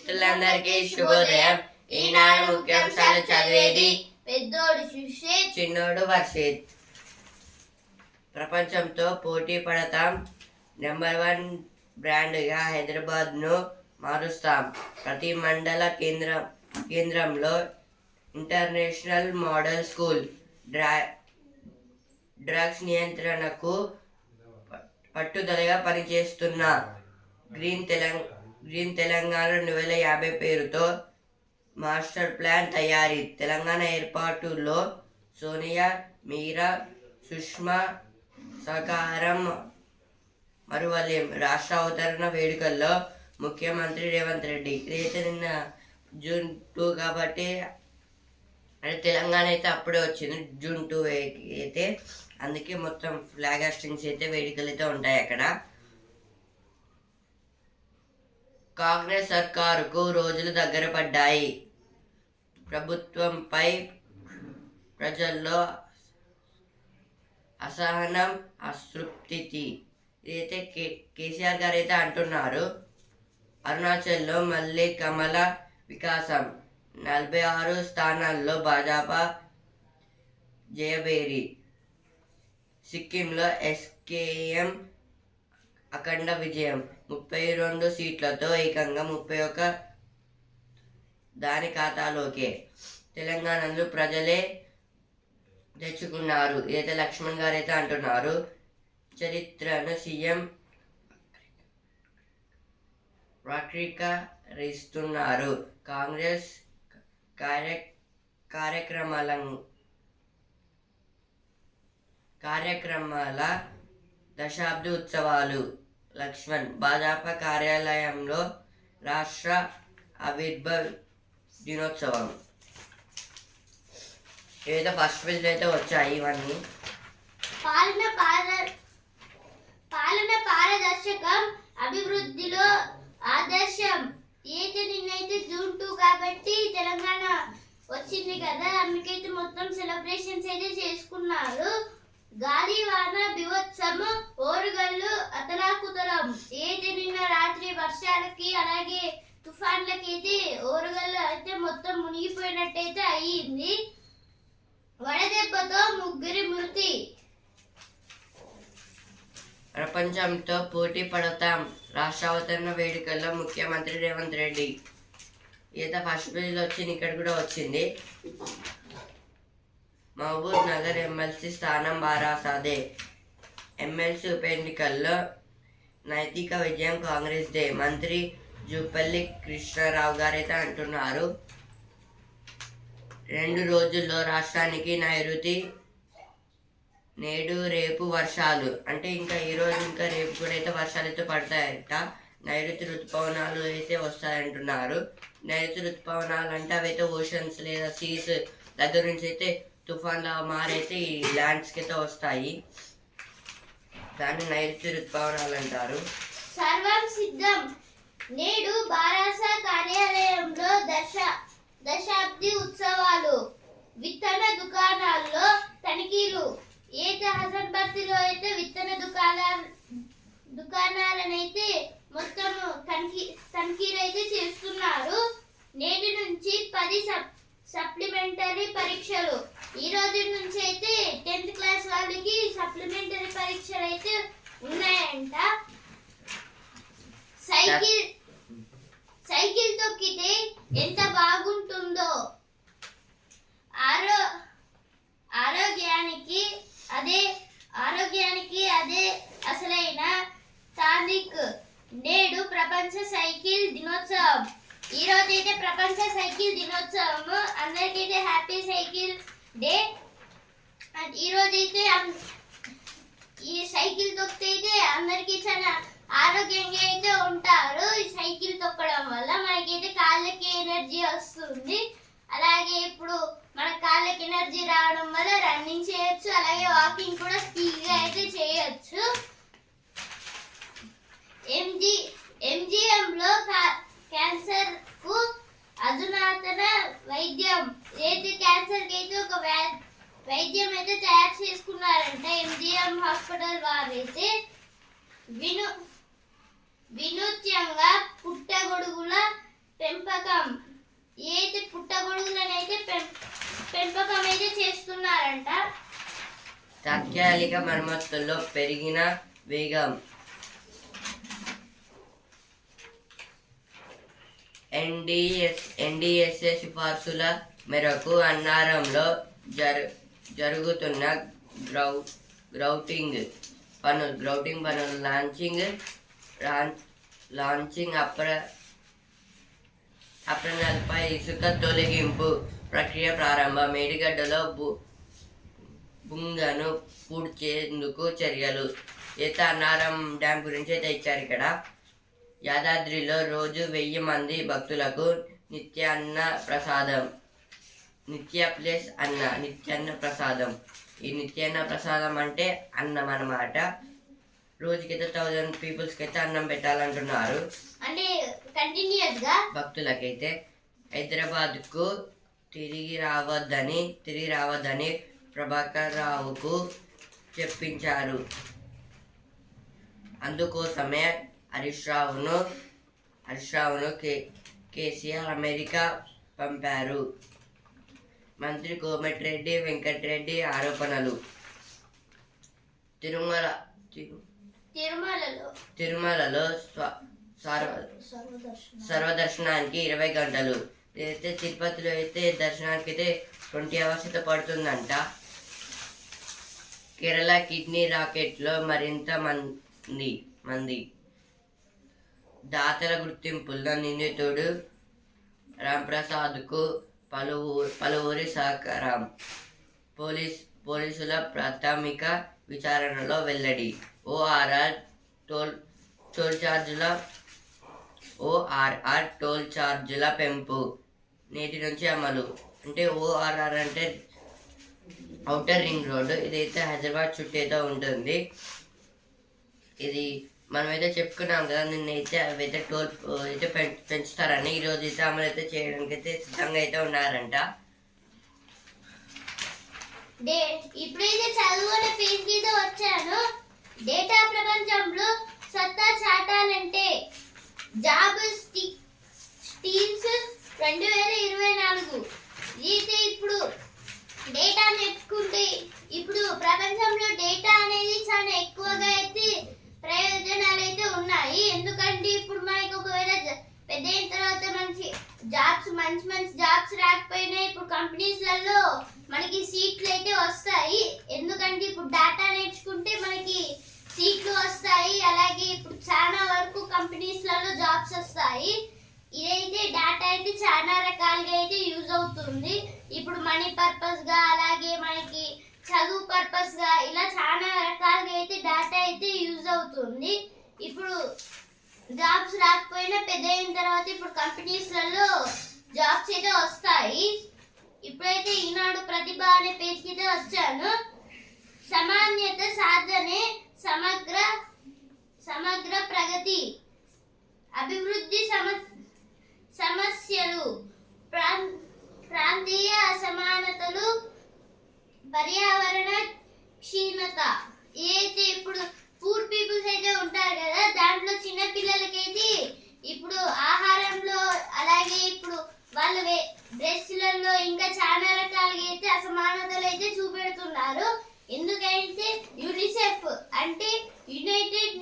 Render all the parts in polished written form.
మిత్రులందరికీ శుభోదయం. ఈనాడు ముఖ్యాంశాలు చదివేది పెద్దోడు సుషేత్, చిన్నోడు వర్షిత్. ప్రపంచంతో పోటీ పడతాం, నెంబర్ 1 బ్రాండ్గా హైదరాబాద్ను మారుస్తాం. ప్రతి మండల కేంద్రంలో ఇంటర్నేషనల్ మోడల్ స్కూల్. డ్రగ్స్ నియంత్రణకు పట్టుదలగా పనిచేస్తున్న గ్రీన్ తెలంగాణ 2050 పేరుతో మాస్టర్ ప్లాన్ తయారీ. తెలంగాణ ఏర్పాటులో సోనియా, మీరా, సుష్మా సహకారం మరువలేం. రాష్ట్ర అవతరణ వేడుకల్లో ముఖ్యమంత్రి రేవంత్ రెడ్డి. ఇదైతే నిన్న జూన్ 2 కాబట్టి అంటే తెలంగాణ అయితే అప్పుడే వచ్చింది జూన్ 2 అయితే, అందుకే మొత్తం ఫ్లాగ్ హాస్టింగ్స్ అయితే వేడుకలు అయితే ఉంటాయి అక్కడ. కాంగ్రెస్ సర్కారుకు రోజులు దగ్గర పడ్డాయి. ప్రభుత్వంపై ప్రజల్లో అసహనం, అసంతృప్తి. ఇదైతే కేసీఆర్ గారు అయితే అంటున్నారు. అరుణాచల్లో మళ్ళీ కమల వికాసం. 46 స్థానాల్లో భాజపా జయభేరి. సిక్కింలో ఎస్కేఎం అఖండ విజయం. 32 సీట్లతో ఏకంగా 31 దాని ఖాతాలోకే. తెలంగాణలో ప్రజలే తెచ్చుకున్నారు. ఇదైతే లక్ష్మణ్ గారు అయితే అంటున్నారు. చరిత్రను సీఎం వక్రీకరిస్తున్నారు. కాంగ్రెస్ కార్యక్రమాల దశాబ్ది ఉత్సవాలు. లక్ష్మణ్. భాజపా కార్యాలయంలో రాష్ట్ర ఆవిర్భావ దినోత్సవం. ఏదైతే ఫస్ట్ పేజ్ అయితే వచ్చాయి ఇవన్నీ. పాలన పారదర్శకం, అభివృద్ధిలో ఆదర్శం. నిన్నైతే జూన్ 2 కాబట్టి తెలంగాణ వచ్చింది కదా, అందుకైతే మొత్తం సెలబ్రేషన్స్ అయితే చేసుకున్నారు. గాలివాన బీభత్సం, ఓరుగల్లు అతలాకుతలం. నిన్న రాత్రి వర్షాలకి అలాగే తుఫాన్లకైతే ఓరుగల్లు అయితే మొత్తం మునిగిపోయినట్టయితే అయ్యింది. వడదెబ్బతో 3 మృతి. ప్రపంచంతో పోటీ పడతాం, రాష్ట్ర అవతరణ వేడుకల్లో ముఖ్యమంత్రి రేవంత్ రెడ్డి. ఈత ఫస్ట్ పేజీలో వచ్చింది, ఇక్కడ కూడా వచ్చింది. మహబూబ్ నగర్ ఎమ్మెల్సీ స్థానం బారాసాదే. ఎమ్మెల్సీ ఉప ఎన్నికల్లో నైతిక విజయం కాంగ్రెస్ దే. మంత్రి జూపల్లి కృష్ణారావు గారు అయితే అంటున్నారు. 2 రోజుల్లో రాష్ట్రానికి నైరుతి. నేడు రేపు వర్షాలు. అంటే ఇంకా ఈరోజు ఇంకా రేపు కూడా అయితే వర్షాలు అయితే పడతాయంట. నైరుతి ఋతుపవనాలు అయితే వస్తాయంటున్నారు. నైరుతి ఋతుపవనాలు అంటే అవైతే ఓషన్స్ లేదా సీస్ దగ్గర నుంచి అయితే తుఫాన్లా మారైతే ఈ ల్యాండ్స్కి అయితే వస్తాయి. దాన్ని నైరుతి ఋతుపవనాలు అంటారు. సర్వం సిద్ధం. నేడు బారాస కార్యాలయంలో దశాబ్ది ఉత్సవాలు. విత్తన దుకాణాల్లో తనిఖీలు. హసన్పర్తిలో అయితే విత్తన దుకాణాలనైతే మొత్తం తనిఖీలు అయితే చేస్తున్నారు. నేటి నుంచి 10 సప్లిమెంటరీ పరీక్షలు. ఈ రోజు నుంచి అయితే 10th క్లాస్ వాళ్ళకి సప్లిమెంటరీ పరీక్షలు అయితే ఉన్నాయంట. సైకిల్ తొక్కితే ఎంత బాగుంటుందో. ఆరోగ్యానికి అదే అసలైన టానిక్. నేడు ప్రపంచ సైకిల్ దినోత్సవం. ఈ రోజు అయితే ప్రపంచ సైకిల్ దినోత్సవం. అందరికైతే హ్యాపీ సైకిల్ డే. అండ్ ఈ రోజు అయితే ఈ సైకిల్ తొక్కితే అయితే అందరికీ చాలా ఆరోగ్యంగా అయితే ఉంటారు. ఈ సైకిల్ తొక్కడం వల్ల మనకైతే కాళ్ళకి ఎనర్జీ వస్తుంది. అలాగే ఇప్పుడు మన కాళ్ళకి ఎనర్జీ రావడం వల్ల రన్నింగ్ చేయొచ్చు, అలాగే వాకింగ్ కూడా స్పీడ్గా అయితే చేయొచ్చు. ఎంజిఎంలో క్యాన్సర్ కు అధునాతన వైద్యం. ఏది క్యాన్సర్ కి అయితే ఒక వైద్యం అయితే తయారు చేసుకున్నారంట ఎంజిఎం హాస్పిటల్ వారైతే. వినూత్నంగా పుట్టగొడుగుల పెంపకం పెంపకం అయితే చేస్తున్నారంట. తాత్కాలిక మరమ్మతుల్లో పెరిగిన వేగం. ఎన్డీఎస్ఏ సిఫార్సుల మేరకు అన్నారంలో జరుగుతున్న గ్రౌటింగ్ పనులు లాంచింగ్ అప్రణాలపై ఇసుక తొలగింపు ప్రక్రియ ప్రారంభం. మేడిగడ్డలో బుంగను పూడ్చేందుకు చర్యలు. అయితే అన్నారం డ్యామ్ గురించి అయితే ఇచ్చారు ఇక్కడ. యాదాద్రిలో రోజు 1000 మంది భక్తులకు నిత్యాన్న ప్రసాదం. ఈ నిత్యాన్న ప్రసాదం అంటే అన్నం అన్నమాట. రోజుకైతే 1000 పీపుల్స్కి అయితే అన్నం పెట్టాలంటున్నారు అంటే కంటిన్యూస్ గా. భక్తులకైతే హైదరాబాద్కు తిరిగి రావద్దని ప్రభాకర్ రావుకు చెప్పించారు. అందుకోసమే హరీష్ రావును కేసీఆర్ అమెరికా పంపారు. మంత్రి కోమటిరెడ్డి వెంకటరెడ్డి ఆరోపణలు. తిరుమలలో సర్వదర్శనానికి 20 గంటలు. అయితే తిరుపతిలో అయితే దర్శనానికి అయితే 20 hours అయితే పడుతుందంట. కేరళ కిడ్నీ రాకెట్లో మరింత మంది దాతల గుర్తింపుల్లో నిందితుడు రాంప్రసాద్కు పలువురి సహకారం. పోలీసుల ప్రాథమిక విచారణలో వెల్లడి. ఓఆర్ఆర్ టోల్ ఛార్జీల పెంపు నేటి నుంచి అమలు. అంటే ఓఆర్ఆర్ అంటే ఔటర్ రింగ్ రోడ్డు. ఇదైతే హైదరాబాద్ చుట్టూ అయితే ఉంటుంది. ఇది మనమైతే చెప్పుకున్నాం కదా నిన్నైతే అవైతే టోల్ అయితే పెంచుతారని. ఈరోజు అయితే అమలు అయితే చేయడానికి అయితే సిద్ధంగా అయితే ఉన్నారంట. ఇప్పుడైతే చదువుకునే పేజ్కి అయితే వచ్చాను. డేటా ప్రపంచంలో సత్తా చాటాలంటే జాబ్ స్టీల్స్ 2024. అయితే ఇప్పుడు డేటా నేర్చుకుంటే ఇప్పుడు ప్రపంచంలో డేటా అనేది చాలా ఎక్కువగా అయితే ప్రయోజనాలు అయితే ఉన్నాయి. ఎందుకంటే ఇప్పుడు మనకి ఒకవేళ పెద్ద అయిన తర్వాత మంచి జాబ్స్ రాకపోయినా ఇప్పుడు కంపెనీస్లలో మనకి సీట్లు అయితే వస్తాయి. ఎందుకంటే ఇప్పుడు డేటా నేర్చుకుంటే మనకి సీట్లు వస్తాయి. అలాగే ఇప్పుడు చాలా వరకు కంపెనీస్లలో జాబ్స్ వస్తాయి. ఇదైతే డేటా అయితే చాలా రకాలుగా అయితే యూజ్ అవుతుంది. ఇప్పుడు మనీ పర్పస్ గా, అలాగే మనకి చదువు పర్పస్ గా, ఇలా చాలా రకాలుగా అయితే డేటా అయితే యూజ్ అవుతుంది. ఇప్పుడు జాబ్స్ రాకపోయినా పెద్ద అయిన తర్వాత ఇప్పుడు కంపెనీస్లలో జాబ్స్ అయితే వస్తాయి. ఇప్పుడైతే ఈనాడు ప్రతిభ అనే పేజ్కి అయితే వచ్చాను. సమాన్యత సాధనే సమగ్ర ప్రగతి, అభివృద్ధి సమస్యలు, ప్రాంతీయ అసమానతలు, పర్యావరణ క్షీణత. ఏదైతే ఇప్పుడు పూర్ పీపుల్స్ అయితే ఉంటారు కదా, దాంట్లో చిన్న పిల్లలకైతే ఇప్పుడు ఆహారంలో, అలాగే ఇప్పుడు వాళ్ళ డ్రెస్సులలో ఇంకా చాలా రకాలుగా అయితే అసమానతలు అయితే చూపెడుతున్నారు. ఎందుకంటే యూనిసెఫ్ అంటే United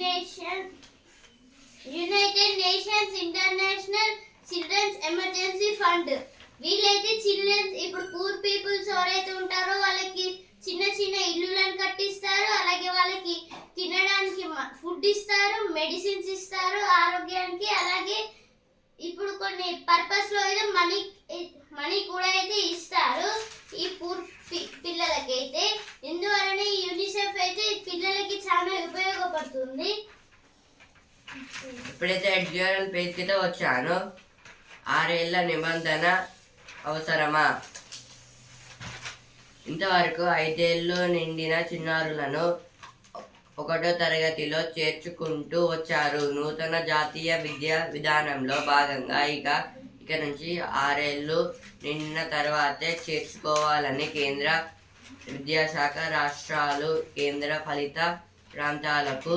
Nations International Children's Emergency Fund. వీళ్ళైతే చిల్డ్రన్స్ ఇప్పుడు పూర్ పీపుల్స్ ఎవరైతే ఉంటారో వాళ్ళకి చిన్న చిన్న ఇల్లులను కట్టిస్తారు. అలాగే వాళ్ళకి తినడానికి ఫుడ్ ఇస్తారు, మెడిసిన్స్ ఇస్తారు ఆరోగ్యానికి. అలాగే ఇప్పుడు కొన్ని పర్పస్ లో అయితే మనీ కూడా అయితే ఇస్తారు ఈ పూర్ పిల్లలకైతే. ఇందువలన యూనిసెఫ్ అయితే పిల్లలకి చాలా ఉపయోగపడుతుంది. ఇప్పుడైతే ఎడ్యుకేషన్ పేజ్కి అయితే వచ్చాను. 6 ఏళ్ల నిబంధన అవసరమా? ఇంతవరకు 5 ఏళ్ళు నిండిన చిన్నారులను 1వ తరగతిలో చేర్చుకుంటూ వచ్చారు. నూతన జాతీయ విద్యా విధానంలో భాగంగా ఇక నుంచి 6 ఏళ్ళు నిండిన తర్వాతే చేర్చుకోవాలని కేంద్ర విద్యాశాఖ రాష్ట్రాలు, కేంద్ర పాలిత ప్రాంతాలకు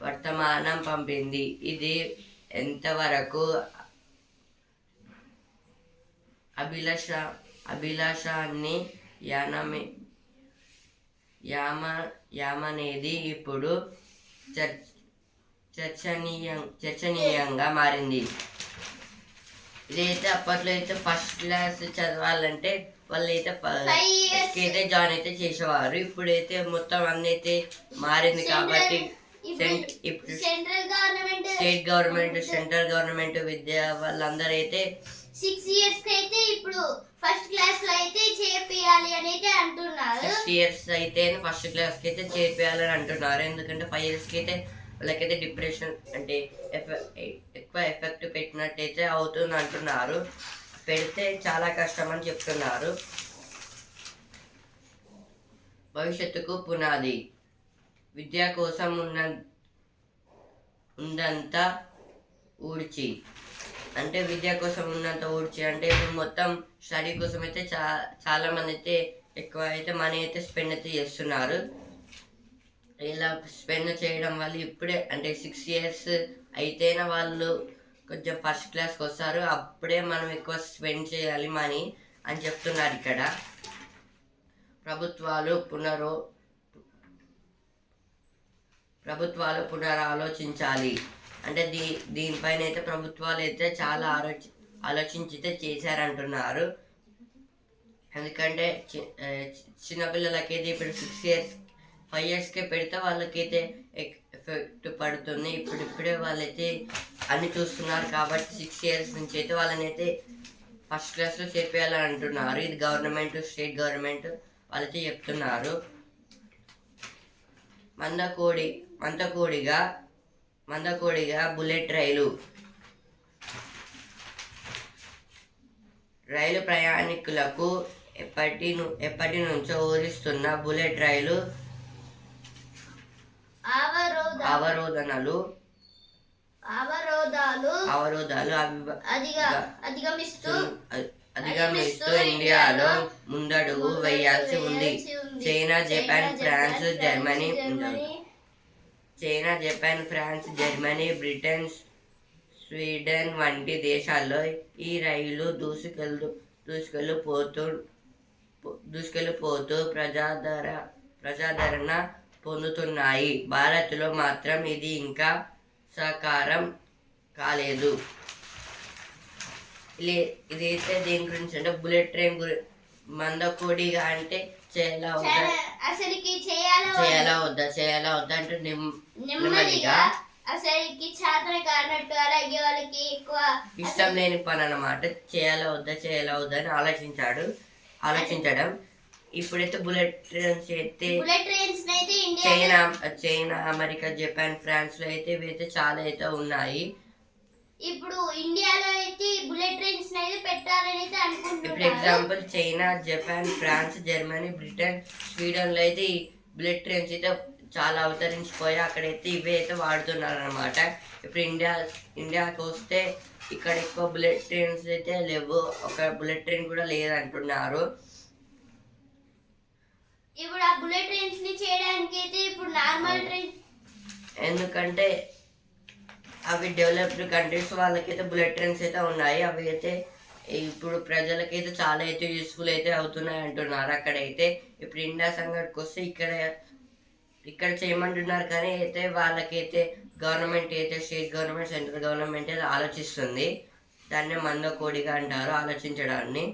వర్తమానం పంపింది. ఇది ఎంతవరకు అభిలాషాన్ని యానమే యామ యామనేది ఇప్పుడు చర్చనీయంగా మారింది. ఇదైతే అప్పట్లో అయితే ఫస్ట్ క్లాస్ చదవాలంటే వాళ్ళైతే అయితే జాయిన్ అయితే చేసేవారు. ఇప్పుడైతే మొత్తం అన్ని అయితే మారింది కాబట్టి ఇప్పుడు స్టేట్ గవర్నమెంట్ సెంట్రల్ గవర్నమెంట్ విద్య వాళ్ళందరూ అయితే 6 ఇయర్స్ కి అయితే ఇప్పుడు ఫస్ట్ క్లాస్ లో అయితే చేర్పియాలి అని అయితే అంటున్నారు. 6 ఇయర్స్ అయితే ఫస్ట్ క్లాస్ కి అయితే చేర్పియాలని అంటున్నారు. ఎందుకంటే 5 ఇయర్స్ కి అయితే వాళ్ళకైతే డిప్రెషన్ అంటే ఎక్కువ ఎఫెక్ట్ పెట్టినట్టయితే అవుతుంది అంటున్నారు. పెడితే చాలా కష్టం అని చెప్తున్నారు. భవిష్యత్తుకు పునాది విద్య కోసం ఉందంతా ఊడ్చి అంటే విద్య కోసం ఉన్నంత ఊడ్చి అంటే ఇప్పుడు మొత్తం స్టడీ కోసం అయితే చాలా మంది అయితే ఎక్కువ అయితే మనీ అయితే స్పెండ్ అయితే చేస్తున్నారు. ఇలా స్పెండ్ చేయడం వల్ల ఇప్పుడే అంటే 6 ఇయర్స్ అయితేనే వాళ్ళు కొంచెం ఫస్ట్ క్లాస్కి వస్తారు. అప్పుడే మనం ఎక్కువ స్పెండ్ చేయాలి మనీ అని చెప్తున్నారు ఇక్కడ. ప్రభుత్వాలు పునరాలోచించాలి అంటే దీనిపైన అయితే ప్రభుత్వాలు అయితే చాలా ఆలోచించితే చేశారంటున్నారు. ఎందుకంటే చిన్నపిల్లలకైతే ఇప్పుడు 6 ఇయర్స్ 5 ఇయర్స్కే పెడితే వాళ్ళకైతే ఎఫెక్ట్ పడుతుంది. ఇప్పుడే వాళ్ళైతే అన్ని చూస్తున్నారు కాబట్టి 6 ఇయర్స్ నుంచి అయితే వాళ్ళని అయితే ఫస్ట్ క్లాస్లో చేర్పేయాలని అంటున్నారు. ఇది గవర్నమెంట్ స్టేట్ గవర్నమెంట్ వాళ్ళైతే చెప్తున్నారు. మందకోడిగా బుల్లెట్ రైలు ప్రయాణికులకు ఎప్పటి నుంచో ఊరిస్తున్న బుల్లెట్ రైలు అవరోధాలు అధిగమిస్తూ ఇండియాలో ముందడుగు వేయాల్సి ఉంది. China, Japan, France, Germany, Britain, Sweden వంటి దేశాల్లో ఈ రైలు దూసుకెళ్ళిపోతూ ప్రజాదరణ పొందుతున్నాయి. భారత్లో మాత్రం ఇది ఇంకా సాకారం కాలేదు. ఇదైతే దేని గురించి అంటే బుల్లెట్ ట్రైన్ మందకోడిగా అంటే చేయాలా వద్దా అంటే నెమ్మదిగా అసలుకి చేతన కానట్టు అలాగే వాళ్ళకి ఎక్కువ ఇష్టం లేని పని అన్నమాట. చేయాలా వద్దా అని ఆలోచించడం. ఇప్పుడైతే బుల్లెట్ ట్రైన్స్ అయితే చైనా, అమెరికా, జపాన్, ఫ్రాన్స్ లో అయితే ఇవైతే చాలా అయితే ఉన్నాయి. ఇప్పుడు ఇండియాలో అయితే బుల్లెట్ ట్రైన్స్ అయితే పెట్టాలని అయితే అనుకుంటున్నారు. ఇప్పుడు example China, Japan, France, Germany, Britain, Sweden లో అయితే బుల్లెట్ ట్రైన్స్ అయితే చాలా అవతరించిపోయి అక్కడైతే ఇవే అయితే వాడుతున్నారు అనమాట. ఇప్పుడు ఇండియాకి వస్తే ఇక్కడ ఎక్కువ బుల్లెట్ ట్రైన్స్ అయితే లేవు. ఒక బుల్లెట్ ట్రైన్ కూడా లేదంటున్నారు. ఇప్పుడు ఆ బుల్లెట్ ట్రైన్స్ ని చేయడానికి అయితే ఇప్పుడు నార్మల్ ట్రైన్ ఎందుకంటే అవి డెవలప్డ్ కంట్రీస్ వాళ్ళకైతే బుల్లెట్ ట్రైన్స్ అయితే ఉన్నాయి. అవి అయితే ఇప్పుడు ప్రజలకైతే చాలా అయితే యూస్ఫుల్ అయితే అవుతున్నాయి అంటున్నారు. అక్కడైతే ఇప్పుడు ఇండియా సంగతికి వస్తే ఇక్కడ చేయమంటున్నారు కానీ అయితే వాళ్ళకైతే గవర్నమెంట్ అయితే స్టేట్ గవర్నమెంట్ సెంట్రల్ గవర్నమెంట్ అయితే ఆలోచిస్తుంది. దాన్ని మందకోడిగా అంటారు ఆలోచించడాన్ని.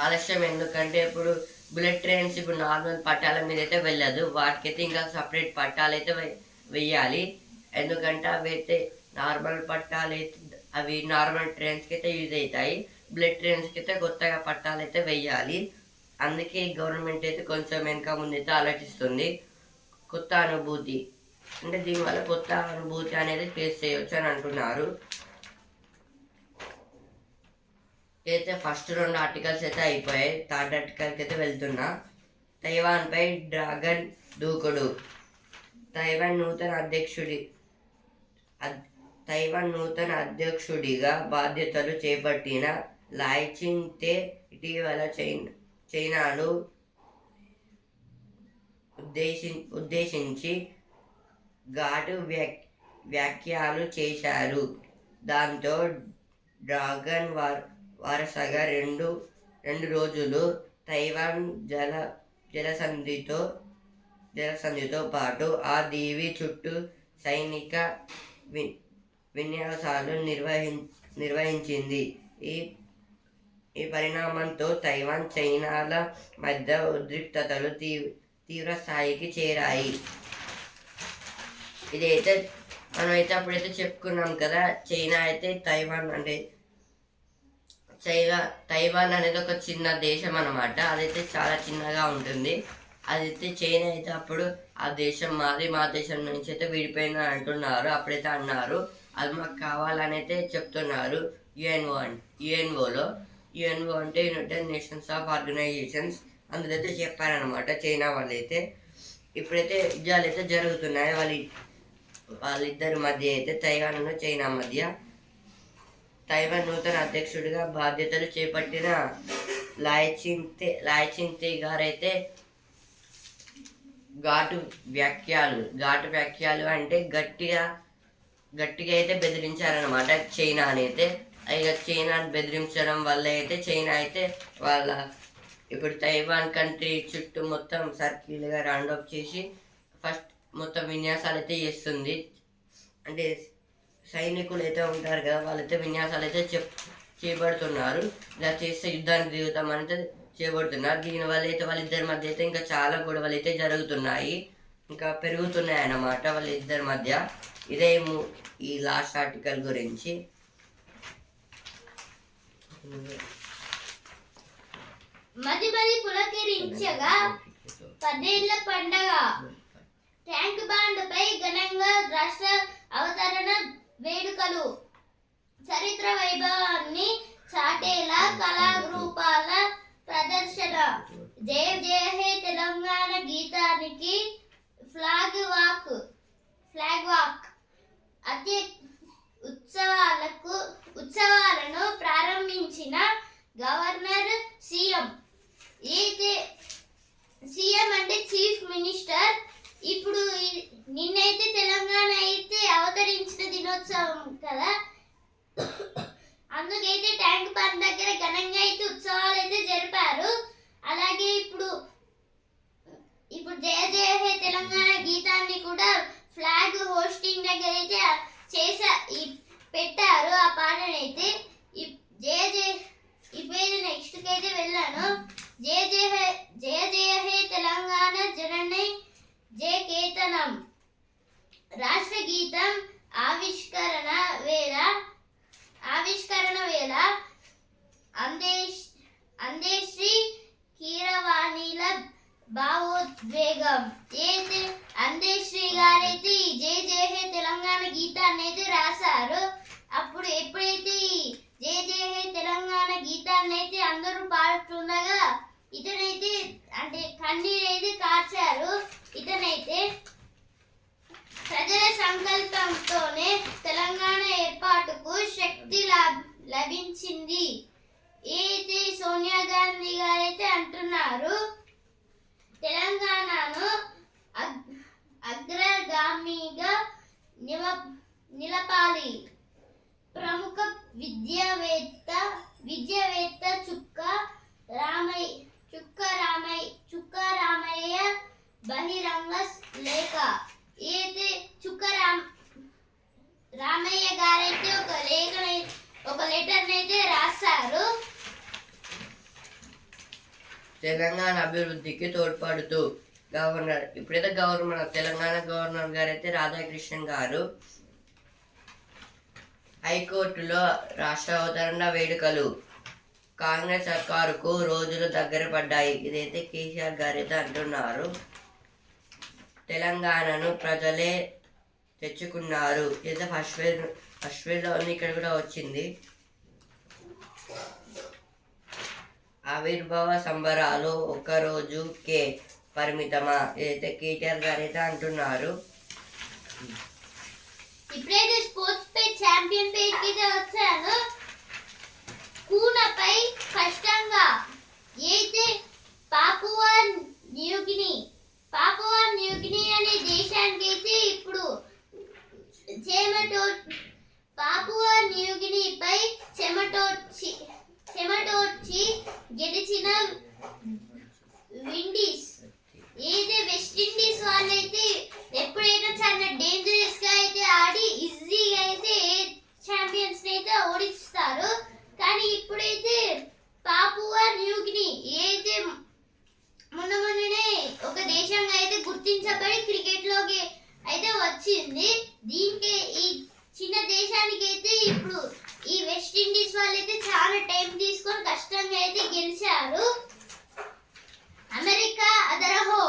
ఆలస్యం ఎందుకంటే ఇప్పుడు బుల్లెట్ ట్రైన్స్ ఇప్పుడు నార్మల్ పట్టాల మీద అయితే వెళ్ళదు. వాటికైతే ఇంకా సపరేట్ పట్టాలు అయితే వెయ్యాలి. ఎందుకంటే అవి అయితే నార్మల్ పట్టాలు అయితే అవి నార్మల్ ట్రైన్స్కి అయితే యూజ్ అవుతాయి. బుల్లెట్ ట్రైన్స్కి అయితే కొత్తగా పట్టాలు అయితే వెయ్యాలి. అందుకే గవర్నమెంట్ అయితే కొంచెం వెనక ముందైతే ఆలోచిస్తుంది. కొత్త అనుభూతి అంటే దీనివల్ల కొత్త అనుభూతి అనేది ఫేస్ చేయవచ్చు అని అంటున్నారు. అయితే ఫస్ట్ 2 ఆర్టికల్స్ అయితే అయిపోయాయి. థర్డ్ ఆర్టికల్కి అయితే వెళ్తున్నా. తైవాన్పై డ్రాగన్ దూకుడు. తైవాన్ నూతన అధ్యక్షుడిగా బాధ్యతలు చేపట్టిన లాయ్ చింగ్ తే ఇటీవల చైనాను ఉద్దేశించి ఘాటు వ్యాఖ్యలు చేశారు. దాంతో డ్రాగన్ వరుసగా రెండు రోజులు తైవాన్ జలసంధితో పాటు ఆ దీవి చుట్టూ సైనిక విన్యాసాలు నిర్వహించింది. ఈ పరిణామంతో తైవాన్, చైనాల మధ్య ఉద్రిక్తతలు తీవ్ర స్థాయికి చేరాయి. ఇదైతే మనమైతే అప్పుడైతే చెప్పుకున్నాం కదా, తైవాన్ అనేది ఒక చిన్న దేశం అన్నమాట. అదైతే చాలా చిన్నగా ఉంటుంది. అదైతే చైనా అయితే అప్పుడు ఆ దేశం మాది, మా దేశం నుంచి అయితే విడిపోయింది అంటున్నారు. అప్పుడైతే అన్నారు, అది మాకు కావాలని అయితే చెప్తున్నారు. యుఎన్ఓ అంటే యునైటెడ్ నేషన్స్ ఆఫ్ ఆర్గనైజేషన్స్, అందులో అయితే చెప్పారనమాట చైనా వాళ్ళైతే. ఇప్పుడైతే యుద్ధాలు అయితే జరుగుతున్నాయి వాళ్ళిద్దరి మధ్య అయితే, తైవాన్ చైనా మధ్య. తైవాన్ నూతన అధ్యక్షుడిగా బాధ్యతలు చేపట్టిన లాయ్ చింగ్తే గారైతే ఘాటు వ్యాఖ్యలు అంటే గట్టిగా అయితే బెదిరించారనమాట చైనాని అయితే. ఇక చైనా బెదిరించడం వల్ల అయితే చైనా అయితే ఇప్పుడు తైవాన్ కంట్రీ చుట్టూ మొత్తం సర్కిల్గా రౌండప్ చేసి ఫస్ట్ మొత్తం విన్యాసాలు అయితే చేస్తుంది. అంటే సైనికులు అయితే ఉంటారు కదా, వాళ్ళైతే విన్యాసాలు అయితే చేపడుతున్నారు. ఇలా చేస్తే యుద్ధానికి దిగుతామని అయితే చేపడుతున్నారు. దీనివల్ల అయితే వాళ్ళిద్దరి మధ్య అయితే ఇంకా చాలా గొడవలు అయితే జరుగుతున్నాయి, ఇంకా పెరుగుతున్నాయి అన్నమాట వాళ్ళిద్దరి మధ్య. ఇదే ఈ లాస్ట్ ఆర్టికల్ గురించి. మది పులకరించగా 10 ఏళ్ల పండగ. ట్యాంక్ బండ్ పై ఘనంగా రాష్ట్ర అవతరణ వేడుకలు. చరిత్ర వైభవాన్ని చాటేలా కళారూపాల ప్రదర్శన. జయ జయ హే తెలంగాణ గీతానికి ఫ్లాగ్ వాక్ ఉత్సవాలను ప్రారంభించిన గవర్నర్ సీఎం అంటే చీఫ్ మినిస్టర్. ఇప్పుడు నిన్నైతే తెలంగాణ అయితే అవతరించిన దినోత్సవం కదా, అందుకైతే ట్యాంక్ బండ్ దగ్గర ఘనంగా అయితే ఉత్సవాలు అయితే జరిపారు. అలాగే ఇప్పుడు జయ జయ హే తెలంగాణ గీతాన్ని కూడా ఫ్లాగ్ హోస్టింగ్ దగ్గర అయితే పెట్టారు. ఆ పాటనైతే ఇప్పుడు నెక్స్ట్ కైతే వెళ్ళాను. జయ జయ హే తెలంగాణ జనని జయ కేతనం. రాష్ట్ర గీతం ఆవిష్కరణ వేళ అందేశ్రీ కీరవాణిల భావోద్వేగం. అయితే అందేశ్రీ గారైతే ఈ జయ జయ హే తెలంగాణ గీతాన్ని అయితే రాశారు. అప్పుడు ఎప్పుడైతే జయ జయ హే తెలంగాణ గీతాన్ని అయితే అందరూ పాడుతుండగా ఇతనైతే అంటే కన్నీరైతే కార్చారు. ఇతనైతే ప్రజల సంకల్పంతోనే తెలంగాణ ఏర్పాటుకు శక్తి లభించింది. అయితే సోనియా గాంధీ గారైతే అంటున్నారు, తెలంగాణను అగ్రగామిగా నిలపాలి. ప్రముఖ విద్యావేత్త చుక్క రామయ్య బహిరంగ లేఖ. అయితే రామయ్య గారైతే ఒక లెటర్ అయితే రాశారు. తెలంగాణ అభివృద్ధికి తోడ్పడుతూ ఇప్పుడైతే మన తెలంగాణ గవర్నర్ గారైతే రాధాకృష్ణన్ గారు హైకోర్టులో రాష్ట్ర అవతరణ వేడుకలు. కాంగ్రెస్ సర్కారుకు రోజులు దగ్గర పడ్డాయి. ఇదైతే కేసీఆర్ గారైతే అంటున్నారు. తెలంగాణను ప్రజలే తెచ్చుకున్నారు. ఇదైతే ఫస్ట్ వేలో ఇక్కడ కూడా వచ్చింది. ఆవిర్భావ సంబరాలు ఒక్క రోజుకే పరిమితమా? ఇదైతే కేటీఆర్ గారైతే అంటున్నారు. ఇప్పుడైతే స్పోర్ట్స్ పేజ్ ఛాంపియన్ పేజ్ కి వచ్చాను. కూనపై కష్టంగా. అయితే పాపువా న్యూగిని అనే దేశానికి అయితే ఇప్పుడు పాపువా న్యూగినిపై ఇప్పుడు ఈ వెస్ట్ ఇండీస్ వాళ్ళైతే చాలా టైం తీసుకొని కష్టంగా అయితే గెలిచారు. అమెరికా అదరహో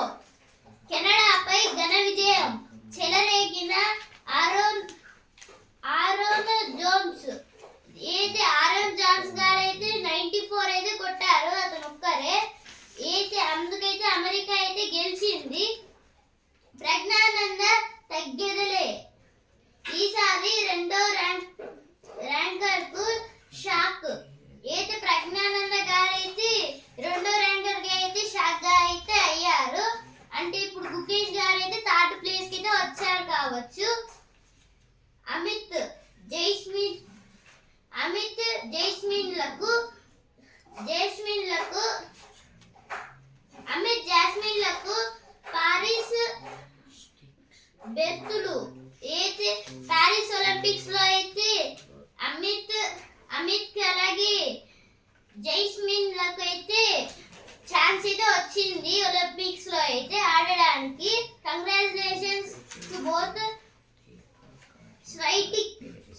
కెనడాపై ఘన విజయం. చెలరేగిన ఆరోన్ జోన్స్ గారు అయితే 94 అయితే కొట్టారు, అతను ఒక్కరే అయితే. అందుకైతే అమెరికా అయితే గెలిచింది. ప్రజ్ఞానంద తగ్గెదలే, ఈసారి రెండో ర్యాంకర్ కు షాక్. అయితే ప్రజ్ఞానంద గారు అయితే రెండో ర్యాంకర్ గా అయితే షాక్ గా అయితే అయ్యారు. అంటే ఇప్పుడు గుకేష్ గారు అయితే థర్డ్ ప్లేస్ కి అయితే వచ్చారు కావచ్చు. అమిత్ జాస్మిన్లకు పారిస్ బెర్తులు. అయితే పారిస్ ఒలింపిక్స్ లో అయితే అమిత్ కి అలాగే జైస్మిన్ లకు అయితే ఛాన్స్ అయితే వచ్చింది ఒలింపిక్స్ లో అయితే ఆడడానికి. కంగ్రాచులేషన్స్ టు బోత్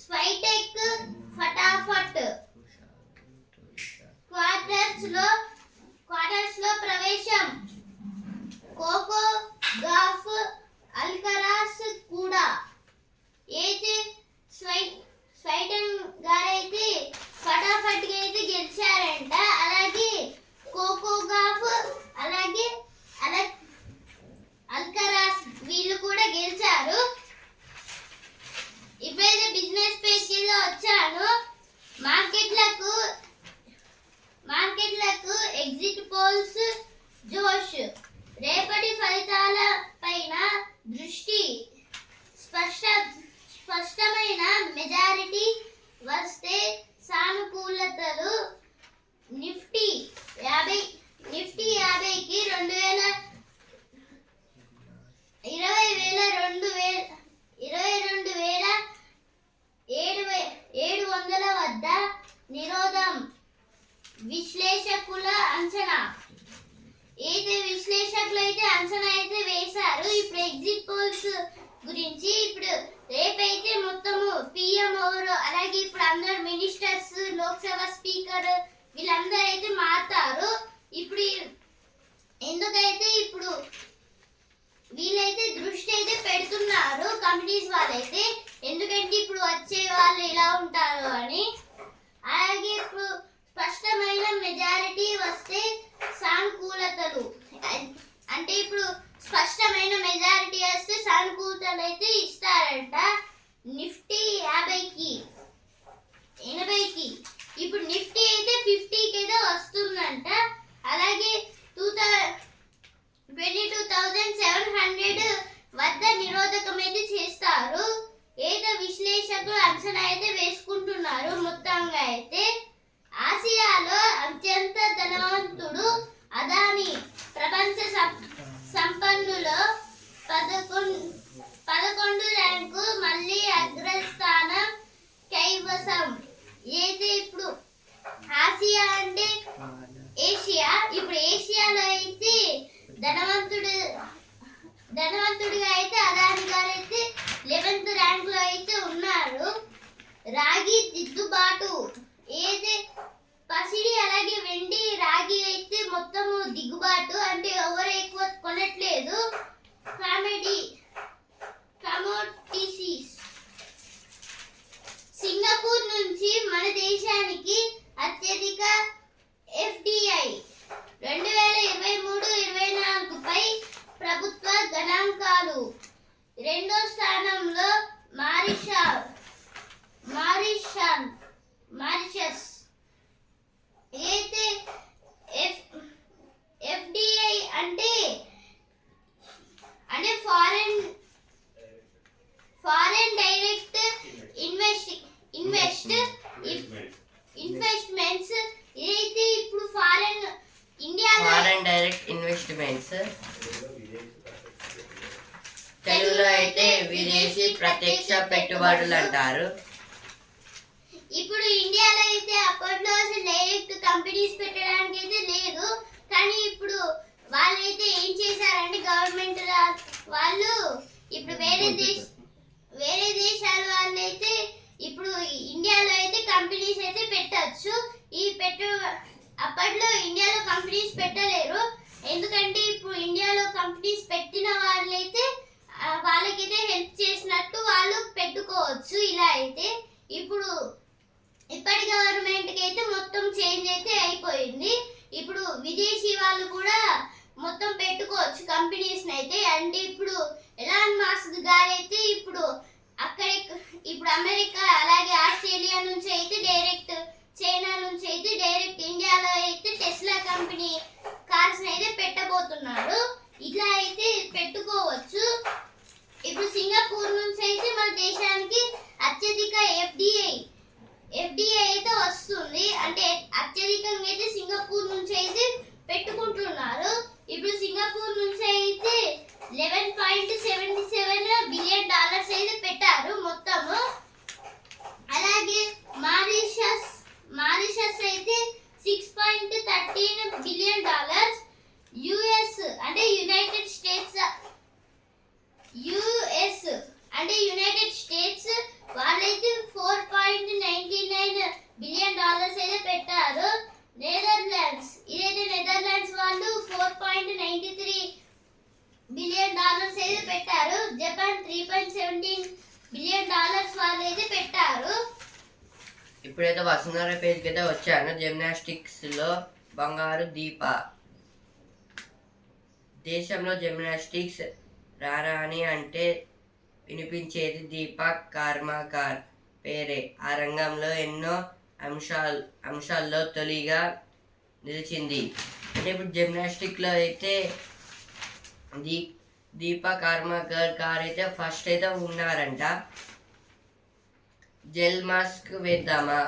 స్వైటెక్ ఫటాఫట్ క్వార్టర్స్ లో ప్రవేశం. కోకో గాఫ్ అల్కరాస్ కూడా అయితే స్వైటన్ గారైతే ఫటాఫట్ గా అయితే గెలిచారంట. అలాగే కోకో గాఫ్ అలాగే అల్కరాస్ వీళ్ళు కూడా గెలిచారు. ఇప్పుడైతే బిజినెస్ పేజ్ కి వచ్చాను. మార్కెట్లకు ఎగ్జిట్ పోల్స్ జోష్. రేపటి ఫలితాల పైన దృష్టి. స్పష్టమైన మెజారిటీ వస్తే సానుకూలతలు. నిఫ్టీ 50కి 22,700 వద్ద నిరోధం. విశ్లేషకుల అంచనా. విశ్లేషకులు అయితే అంచనా అయితే వేశారు. ఇప్పుడు ఎగ్జిట్ పోల్స్ గురించి ఇప్పుడు రేపైతే మొత్తము పిఎం ఎవరు, అలాగే ఇప్పుడు అందరు మినిస్టర్స్, లోక్సభ స్పీకర్ వీళ్ళందరూ అయితే మారుతారు. ఇప్పుడు ఎందుకైతే ఇప్పుడు వీళ్ళైతే దృష్టి అయితే పెడుతున్నారు కంపెనీస్ వాళ్ళైతే, ఎందుకంటే ఇప్పుడు వచ్చే వాళ్ళు ఎలా ఉంటారు అని. అలాగే ఇప్పుడు స్పష్టమైన మెజారిటీ వస్తే సానుకూలతలు. అంటే ఇప్పుడు స్పష్టమైన మెజారిటీ వస్తే సానుకూలతలు అయితే ఇస్తారంట. నిఫ్టీ 50కి 80కి. ఇప్పుడు నిఫ్టీ అయితే 50కి అయితే వస్తుందంట. అలాగే 22,700 వద్ద నిరోధకం అయితే చేస్తారు. విశ్లేషకులు అంచనా అయితే వేసుకుంటున్నారు. మొత్తంగా అయితే ఆసియాలో అత్యంత ధనవంతుడు అదానీ. ప్రపంచ సంపన్నులో 11 ర్యాంకు, మళ్ళీ అగ్రస్థానం కైవసం. అయితే ఇప్పుడు ఆసియా అంటే ఏషియా. ఇప్పుడు ఏషియాలో అయితే ధనవంతుడిగా అయితే అదాని గారు అయితే 11th ర్యాంక్ లో అయితే ఉన్నారు. రాగి దిద్దుబాటు. పసిడి అలాగే వెండి రాగి అయితే మొత్తము దిగుబాటు, అంటే ఎవరు ఎక్కువ కొనట్లేదు. కమోడిటీస్. సింగపూర్ నుంచి మన దేశానికి అత్యధిక ఎఫ్డిఐ. 2023-24 పై ప్రభుత్వ గణాంకాలు. రెండో స్థానంలో మారిషస్. అయితే ఎఫ్డిఐ అంటే ఫారెన్ డైరెక్ట్ ఇన్వెస్ట్మెంట్స్. అయితే ఇప్పుడు ఫారెన్ డైరెక్ట్ ఇన్వెస్ట్మెంట్స్ తెలుగులో అయితే విదేశీ ప్రత్యక్ష పెట్టుబడులు అంటారు. ఇప్పుడు ఇండియాలో అయితే అప్పట్లో అసలు డైరెక్ట్ కంపెనీస్ పెట్టడానికి అయితే లేదు. కానీ ఇప్పుడు వాళ్ళైతే ఏం చేశారంటే గవర్నమెంట్ వాళ్ళు ఇప్పుడు వేరే దేశాల వాళ్ళైతే ఇప్పుడు ఇండియాలో అయితే కంపెనీస్ అయితే పెట్టచ్చు. అప్పట్లో ఇండియాలో కంపెనీస్ పెట్టలేరు, ఎందుకంటే ఇప్పుడు ఇండియాలో కంపెనీస్ పెట్టిన వాళ్ళైతే వాళ్ళకైతే హెల్ప్ చేసినట్టు వాళ్ళు పెట్టుకోవచ్చు. ఇలా అయితే ఇప్పటి గవర్నమెంట్కి అయితే మొత్తం చేంజ్ అయితే అయిపోయింది. ఇప్పుడు విదేశీ వాళ్ళు కూడా మొత్తం పెట్టుకోవచ్చు కంపెనీస్ అయితే. అంటే ఇప్పుడు ఎలాన్ మాస్క్ గారు అయితే ఇప్పుడు అమెరికా అలాగే ఆస్ట్రేలియా నుంచి అయితే డైరెక్ట్, చైనా నుంచి అయితే డైరెక్ట్ ఇండియాలో అయితే టెస్లా కంపెనీ కార్స్ అయితే పెట్టబోతున్నాడు. ఇట్లా అయితే పెట్టుకోవచ్చు. ఇప్పుడు సింగపూర్ నుంచి అయితే మన దేశానికి అత్యధిక ఎఫ్డిఐ అయితే వస్తుంది. అంటే అత్యధికంగా అయితే సింగపూర్ నుంచి అయితే పెట్టుకుంటున్నారు. ఇప్పుడు సింగపూర్ నుంచి అయితే $11.77 బిలియన్ అయితే పెట్టారు మొత్తము. అలాగే మారిషస్ అయితే $6.13 బిలియన్. యుఎస్ అంటే యునైటెడ్ స్టేట్స్ వాళ్ళైతే $4.99 బిలియన్ అయితే పెట్టారు. నెదర్లాండ్స్ వాళ్ళు $4.93 బిలియన్ అయితే పెట్టారు. జపాన్ $3.17 బిలియన్ వాళ్ళు అయితే పెట్టారు. ఇప్పుడైతే వసుంధర పేజ్కి అయితే వచ్చాను. జిమ్నాస్టిక్స్లో బంగారు దీప. దేశంలో జిమ్నాస్టిక్స్ రారాని అంటే వినిపించేది దీప కర్మాకర్ పేరే. ఆ రంగంలో ఎన్నో అంశాల్లో తొలిగా నిలిచింది. అంటే ఇప్పుడు జిమ్నాస్టిక్లో అయితే దీప కర్మాకర్ గారు అయితే ఫస్ట్ అయితే ఉన్నారంట. జెల్ మాస్క్ వేద్దామా,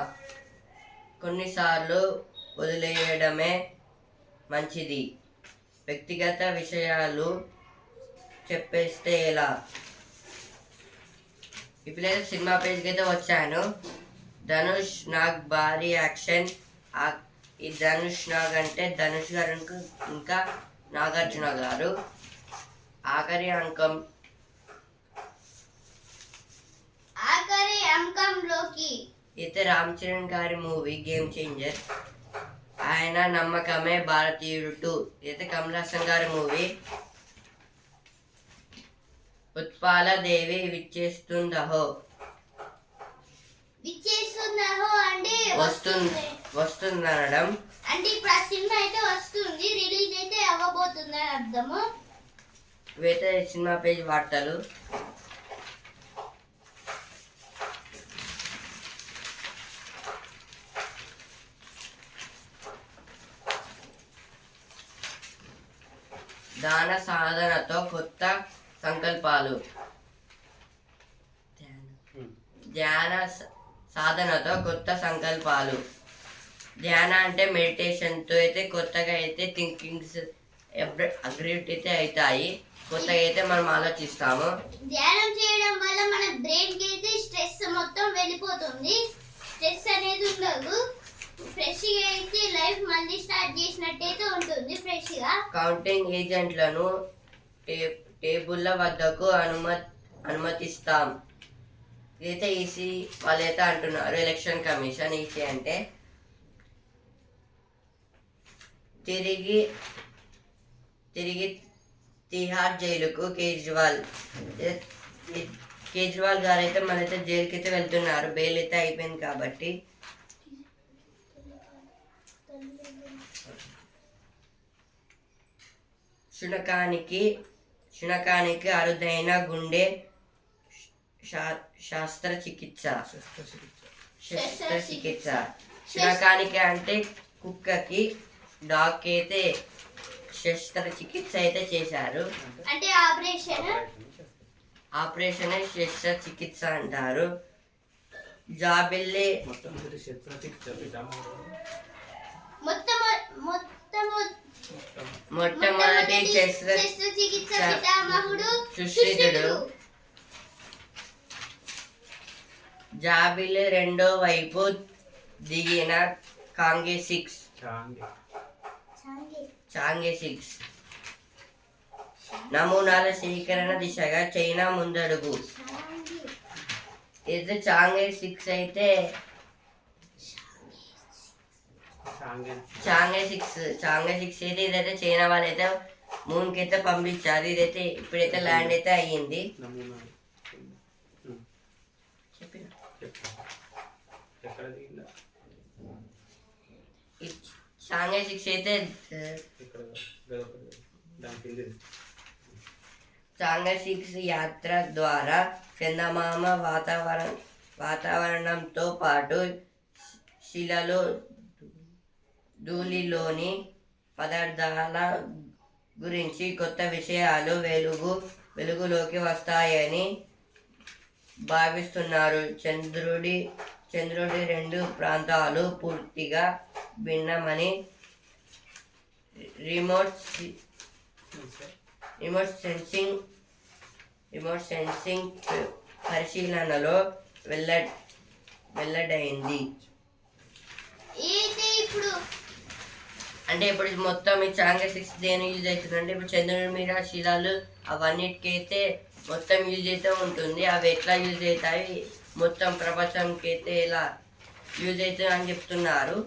కొన్నిసార్లు వదిలేయడమే మంచిది, వ్యక్తిగత విషయాలు చెప్పేస్తే ఎలా. ఇప్పుడైతే సినిమా పేజ్కి అయితే వచ్చాను. ధనుష్ నాగ్ భారీ యాక్షన్. ఈ ధనుష్ నాగ్ అంటే ధనుష్ గారు ఇంకా నాగార్జున గారు. ఆఖరి అంకంలోకి అయితే రామ్ చరణ్ గారి మూవీ గేమ్ చేంజర్. ఆయన నమ్మకమే భారతీయుడు 2 అయితే కమల్ హాసన్ గారి మూవీ. ఉత్పాల దేవి విచ్చేస్తుందహో అంటే వస్తుందనడం. అంటే ఇప్పుడు ఆ సినిమా అయితే వస్తుంది, రిలీజ్ అయితే అవ్వబోతుంది అని అర్థము. ఇవైతే సినిమా పేజ్ వార్తలు. ధ్యాన సాధనతో కొత్త సంకల్పాలు. ధ్యాన సాధనతో కొత్త సంకల్పాలు. ధ్యాన అంటే మెడిటేషన్తో అయితే కొత్తగా అయితే థింకింగ్స్ అగ్రిట్ అయితే అవుతాయి. కొత్తగా అయితే మనం ఆలోచిస్తాము. ధ్యానం చేయడం వల్ల మన బ్రెయిన్ కి అయితే స్ట్రెస్ మొత్తం వెళ్ళిపోతుంది. స్ట్రెస్ అనేది ఉండదు. ఫ్రెష్ గా అయితే లైఫ్ మళ్ళీ స్టార్ట్ చేసినట్టయితే ఉంటుంది ఫ్రెష్ గా. కౌంటింగ్ ఏజెంట్లను టేబుల్ల వద్దకు అనుమతిస్తాం. ఇదైతే ఈసీ వాళ్ళైతే అంటున్నారు. Election commission. ఈసీ అంటే తిరిగి తిహార్ జైలుకు కేజ్రీవాల్ గారు అయితే మనైతే జైలుకి అయితే వెళ్తున్నారు. బెయిల్ అయితే అయిపోయింది కాబట్టి. శునకానికి అరుదైన గుండె శస్త్రచికిత్స. శునకానికి అంటే కుక్కకి, డాగ్ అయితే శస్త్రచికిత్స అయితే చేశారు. అంటే ఆపరేషన్ శస్త్రచికిత్స అంటారు. జాబిల్లి మొట్టమొదటి శస్త్రచికిత్స పితామహుడు సుశ్రితుడు. జాబిల్లి రెండో వైపు దిగిన చాంగే 6 నమూనాల సేకరణ దిశగా చైనా ముందడుగు. అయితే చాంగే 6 అయితే చాంగే 6 అయితే ఇదైతే చైనా వాళ్ళైతే మూన్కి అయితే పంపించారు. ఇదైతే ఇప్పుడైతే ల్యాండ్ అయితే అయ్యింది. చెప్పిన ఈ చాంగే 6 అయితే చాంగే 6 యాత్ర ద్వారా చందమామ వాతావరణంతో పాటు శిలలో ధూళిలోని పదార్థాల గురించి కొత్త విషయాలు వెలుగులోకి వస్తాయని భావిస్తున్నారు. చంద్రుడి 2 ప్రాంతాలు పూర్తిగా భిన్నమని రిమోట్ సెన్సింగ్ పరిశీలనలో వెల్లడైంది. అంటే ఇప్పుడు మొత్తం ఈ చాంగే 6 దేని యూజ్ అవుతుందంటే ఇప్పుడు చంద్రుడి మీద శిలాలు అవన్నిటికైతే మొత్తం యూజ్ అయితే ఉంటుంది. అవి ఎట్లా యూజ్ అవుతాయి మొత్తం ప్రపంచంకి అయితే ఇలా యూజ్ అవుతుంది అని చెప్తున్నారు.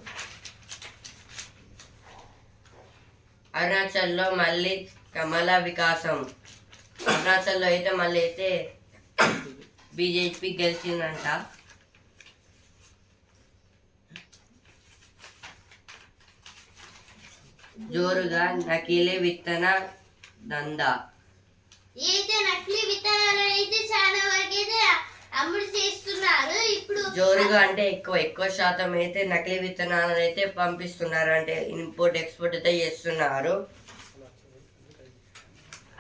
అరుణాచల్లో మళ్ళీ కమల వికాసం. అరుణాచల్లో అయితే మళ్ళీ అయితే బీజేపీ గెలిచిందంట. జోరుగా నకిలీ విత్తన దందా. అయితే నకిలీ విత్తనాలు అయితే చాలా వరకు అయితే అమ్ముడు చేస్తున్నారు. ఇప్పుడు జోరుగా అంటే ఎక్కువ శాతం అయితే నకిలీ విత్తనాలను అయితే పంపిస్తున్నారు. అంటే ఇంపోర్ట్ ఎక్స్పోర్ట్ అయితే చేస్తున్నారు.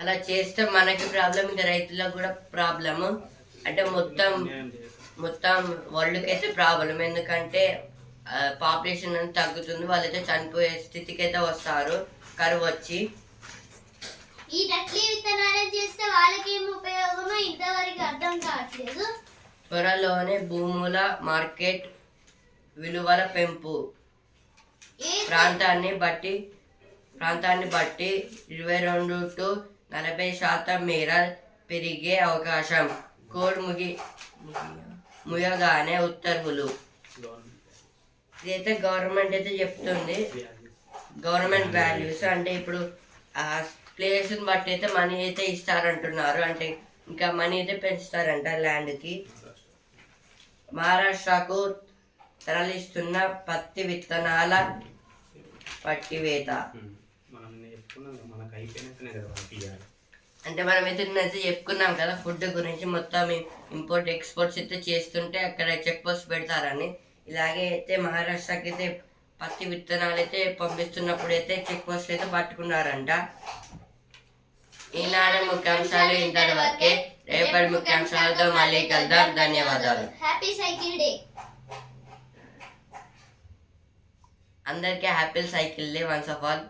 అలా చేస్తే మనకి ప్రాబ్లం, ఇంకా రైతులకు కూడా ప్రాబ్లము. అంటే మొత్తం వరల్డ్కి అయితే ప్రాబ్లం. ఎందుకంటే పాపులేషన్ అనేది తగ్గుతుంది. వాళ్ళైతే చనిపోయే స్థితికి అయితే వస్తారు కరువు వచ్చి. ఈ నకిలీ విత్తనాలు చేస్తే వాళ్ళకి ఏం ఉపయోగమో ఇంతవరకు అర్థం కావట్లేదు. త్వరలోనే భూముల మార్కెట్ విలువల పెంపు. ప్రాంతాన్ని బట్టి 22 to 40% మేర పెరిగే అవకాశం. కోడ్ ముయగానే ఉత్తర్వులు. ఇదైతే గవర్నమెంట్ అయితే చెప్తుంది. గవర్నమెంట్ వాల్యూస్ అంటే ఇప్పుడు ఆ ప్లేస్ని బట్టి అయితే మనీ అయితే ఇస్తారంటున్నారు. అంటే ఇంకా మనీ అయితే పెంచుతారంట ల్యాండ్కి. మహారాష్ట్రకు తరలిస్తున్న పత్తి విత్తనాల పట్టివేత. అంటే మనం అయితే చెప్పుకున్నాం కదా ఫుడ్ గురించి. మొత్తం ఇంపోర్ట్ ఎక్స్పోర్ట్స్ అయితే చేస్తుంటే అక్కడ చెక్ పోస్ట్ పెడతారని. ఇలాగే అయితే మహారాష్ట్రకి అయితే పత్తి విత్తనాలు అయితే పంపిస్తున్నప్పుడు అయితే చెక్ పోస్ట్ అయితే పట్టుకున్నారంట. ఈనాడు ముఖ్యాంశాలు ఇంతటి వరకే. రేపటి ముఖ్యాంశాలతో మళ్ళీ కలుద్దాం. ధన్యవాదాలు. Happy cycle day. అందరికీ happy cycle day once of all.